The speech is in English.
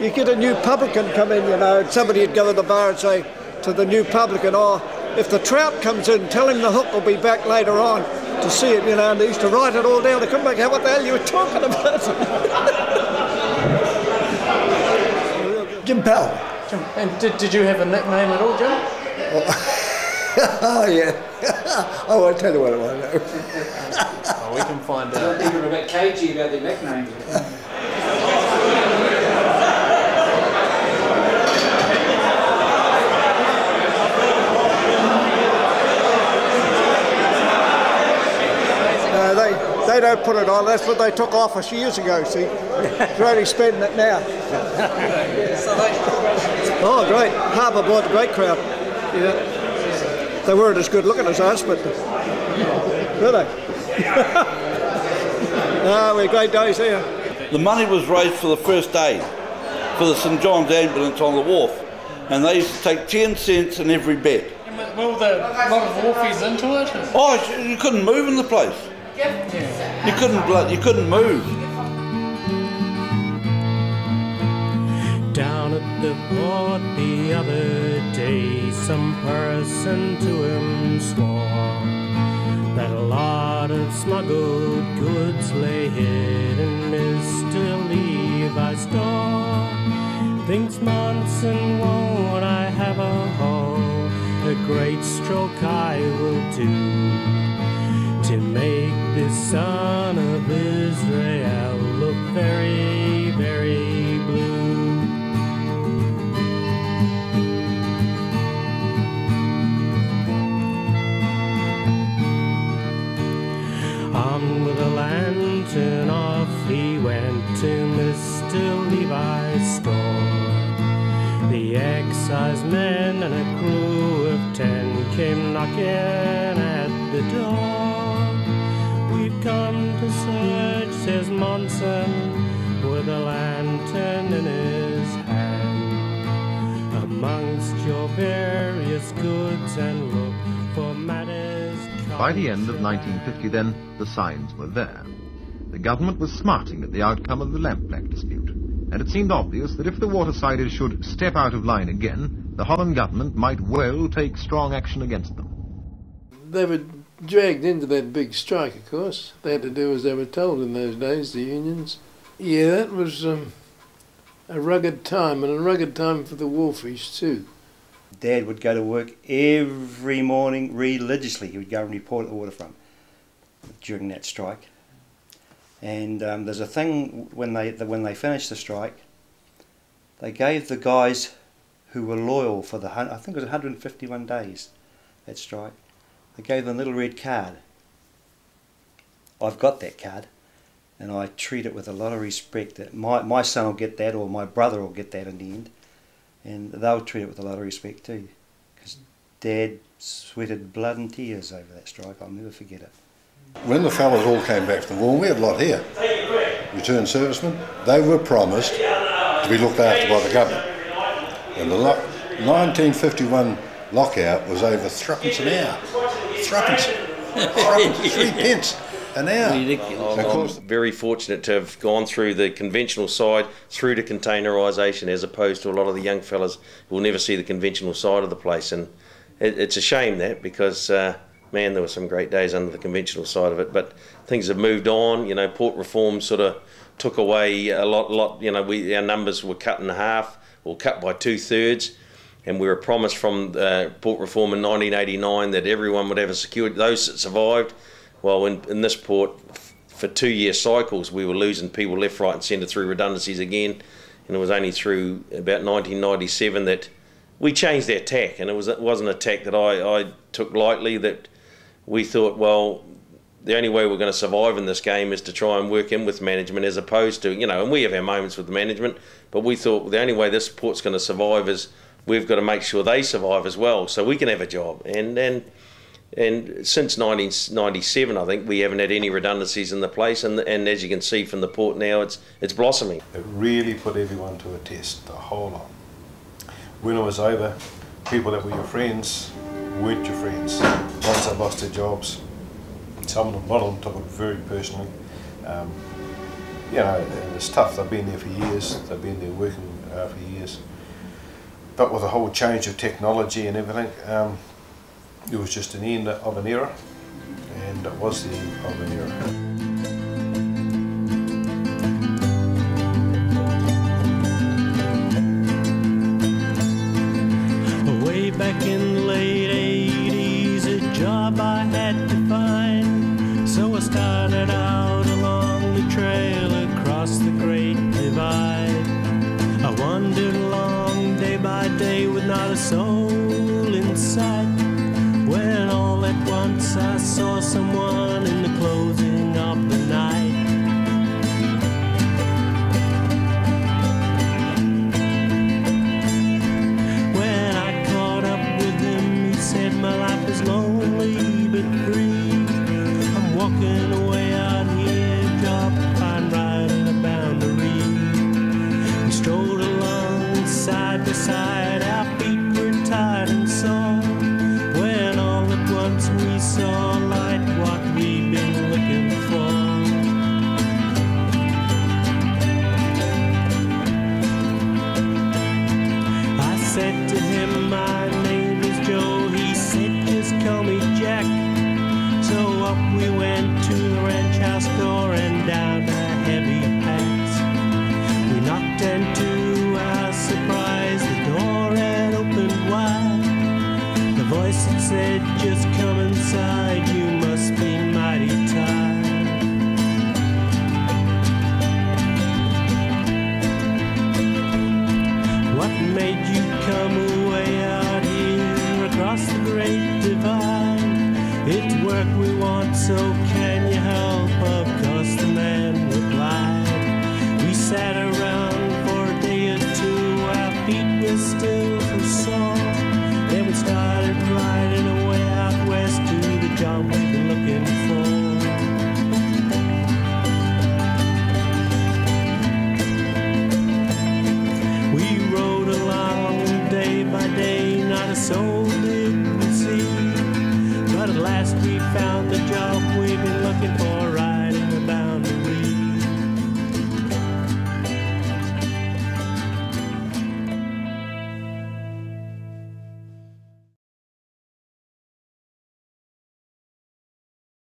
you get a new publican come in, you know, and somebody would go to the bar and say to the new publican, oh, if the trout comes in, tell him the hook will be back later on to see it, you know, and they used to write it all down. They couldn't make out what the hell you were talking about. Jim Powell. Jim. And did you have a nickname at all, Jim? Oh, yeah. I won't tell you what it was. Oh, we can find out. People are a bit cagey about their nicknames. They don't put it on. That's what they took off us years ago, see. They're only spending it now. Oh, great. Harbour brought a great crowd. Yeah. They weren't as good looking as us, but were they? Ah, we're great days here. The money was raised for the first aid for the St John's ambulance on the wharf, and they used to take 10 cents in every bet. Were there a lot of Wharfies into it? Oh, you couldn't move in the place. You couldn't move. Down at the port the other day, some person to him swore that a lot of smuggled goods lay hid in Mr. Levi's store. Thinks Monson, won't I have a haul? A great stroke I will do to make this son of Israel look very, very blue. On with a lantern, off he went to Mr. Levi's store. The excisemen and a crew of 10 came knocking at the door. We've come to search, says Monson, with a lantern in his hand, amongst your various goods and look for matters. By the end of 1950 then, the signs were there. The government was smarting at the outcome of the lampblack dispute, and it seemed obvious that if the Watersiders should step out of line again, the Holland government might well take strong action against them. They were dragged into that big strike, of course. They had to do as they were told in those days, the unions. Yeah, that was a rugged time, and a rugged time for the Wharfies too. Dad would go to work every morning religiously. He would go and report at the waterfront during that strike. And there's a thing when they finished the strike, they gave the guys who were loyal for the, I think it was 151 days, that strike, they gave them a little red card. I've got that card, and I treat it with a lot of respect that my son will get that, or my brother will get that in the end, and they'll treat it with a lot of respect too, because Dad sweated blood and tears over that strike. I'll never forget it. When the fellas all came back from the war, we had a lot here, returned servicemen, they were promised to be looked after by the government. And the 1951 lockout was over threepence an hour. Threepence, 3 pence an hour. I'm very fortunate to have gone through the conventional side through to containerisation, as opposed to a lot of the young fellas who will never see the conventional side of the place. And it's a shame that, because man, there were some great days under the conventional side of it, but things have moved on. You know, port reform sort of took away a lot. You know, our numbers were cut in half, or cut by 2/3, and we were promised from port reform in 1989 that everyone would have a security. Those that survived, well, in this port, for 2-year cycles, we were losing people left, right, and centre through redundancies again. And it was only through about 1997 that we changed our tack, and it wasn't a tack that I took lightly. That we thought, well, the only way we're going to survive in this game is to try and work in with management, as opposed to, you know, and we have our moments with the management, but we thought the only way this port's going to survive is we've got to make sure they survive as well, so we can have a job. And since 1997, I think, we haven't had any redundancies in the place, and as you can see from the port now, it's blossoming. It really put everyone to a test, the whole lot. When it was over, people that were your friends weren't your friends. Once they lost their jobs, a lot of them took it very personally. you know, and it's tough. They've been there for years. They've been there working for years. But with the whole change of technology and everything, it was just an end of an era, and it was the end of an era. Way back in the late 80s, a job I had to find. So I started out along the trail across the Great Divide. I wandered along day by day with not a soul in sight, when all at once I saw someone in the closing of the night. When I caught up with him, he said, my life is lonely but free. I'm walking away out here, job fine right in a boundary. We strolled along side by side, our feet were tied and sore, when all at once we saw light, what we've been looking for. I said to him, my name is Joe. He said, just call me Jack. So up we went to the ranch house door and down the heavy packs. We knocked, and to our surprise the door had opened wide. The voice had said, just come inside, you must be mighty tired. What made you come away out here across the Great Divide? It's work we want, so can you help? Of course the man replied. We sat around for a day or two, our feet were still so sore. Then we started riding away out west to the job we've been looking for. We rode along day by day, not a soul did we see. But at last we found the job we've been looking for.